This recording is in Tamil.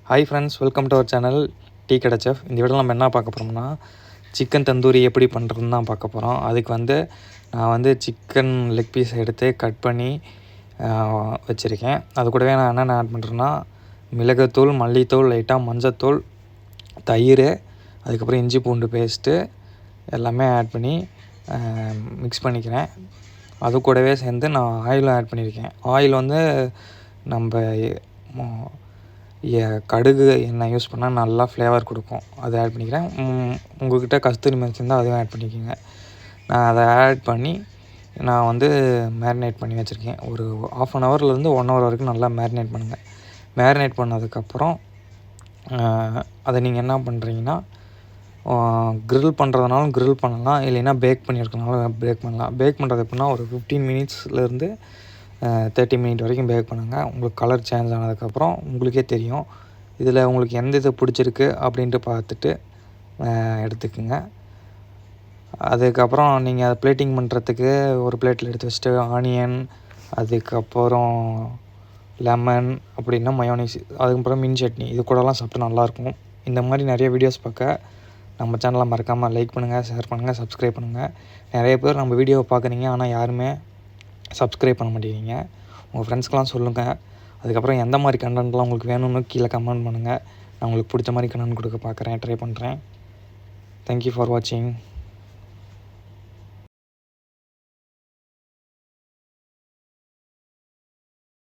Hi friends, welcome to our channel tea கடை செஃப். இந்த வீடியோவில் நம்ம என்ன பார்க்க போகிறோம்னா, சிக்கன் தந்தூரி எப்படி பண்ணுறதுன்னு தான் பார்க்க போகிறோம். அதுக்கு நான் சிக்கன் லெக் பீஸ் எடுத்து கட் பண்ணி வச்சுருக்கேன். அது கூடவே நான் என்னென்ன ஆட் பண்ணுறேன்னா, மிளகுத்தூள், மல்லித்தூள், லைட்டாக மஞ்சத்தூள், தயிர், அதுக்கப்புறம் இஞ்சி பூண்டு பேஸ்ட்டு எல்லாமே ஆட் பண்ணி மிக்ஸ் பண்ணிக்கிறேன். அது கூடவே சேர்ந்து நான் ஆயிலும் ஆட் பண்ணியிருக்கேன். ஆயில் நம்ம கடுகு எண்ணெய் யூஸ் பண்ணால் நல்லா ஃப்ளேவர் கொடுக்கும். அதை ஆட் பண்ணிக்கிறேன். உங்கள்கிட்ட கஸ்தூரி மெர்ச்சி இருந்தால் அதுவும் ஆட் பண்ணிக்கோங்க. நான் அதை ஆட் பண்ணி நான் மேரினேட் பண்ணி வச்சுருக்கேன். ஒரு 1/2 ஹவர்லேருந்து 1 ஹவர் வரைக்கும் நல்லா மேரினேட் பண்ணுங்கள். மேரினேட் பண்ணதுக்கப்புறம் அதை நீங்கள் என்ன பண்ணுறீங்கன்னா, க்ரில் பண்ணுறதுனாலும் க்ரில் பண்ணலாம், இல்லைன்னா பேக் பண்ணியிருக்கனாலும் பேக் பண்ணலாம். பேக் பண்ணுறது எப்படின்னா, ஒரு 15 மினிட்ஸ்லேருந்து 30 மினிட் வரைக்கும் பேக் பண்ணுங்கள். உங்களுக்கு கலர் சேஞ்ச் ஆனதுக்கப்புறம் உங்களுக்கே தெரியும். இதில் உங்களுக்கு எந்த இது பிடிச்சிருக்கு அப்படின்ட்டு பார்த்துட்டு எடுத்துக்கோங்க. அதுக்கப்புறம் நீங்கள் அதை பிளேட்டிங் பண்ணுறதுக்கு ஒரு பிளேட்டில் எடுத்து வச்சுட்டு ஆனியன், அதுக்கப்புறம் லெமன், அப்படின்னா மயோனைஸ், அதுக்கப்புறம் மின் சட்னி, இது கூடலாம் சாப்பிட்டு நல்லாயிருக்கும். இந்த மாதிரி நிறைய வீடியோஸ் பார்க்க நம்ம சேனலை மறக்காமல் லைக் பண்ணுங்கள், ஷேர் பண்ணுங்கள், சப்ஸ்கிரைப் பண்ணுங்கள். நிறைய பேர் நம்ம வீடியோவை பார்க்குறீங்க, ஆனால் யாருமே சப்ஸ்கிரைப் பண்ண மாட்டேங்கிறீங்க. உங்கள் ஃப்ரெண்ட்ஸ்க்கெலாம் சொல்லுங்கள். அதுக்கப்புறம் எந்த மாதிரி கண்டென்ட்லாம் உங்களுக்கு வேணும்னு கீழே கமெண்ட் பண்ணுங்கள். நான் உங்களுக்கு பிடிச்ச மாதிரி கண்டென்ட் கொடுக்க பார்க்குறேன், ட்ரை பண்ணுறேன். தேங்க்யூ ஃபார் வாட்சிங்.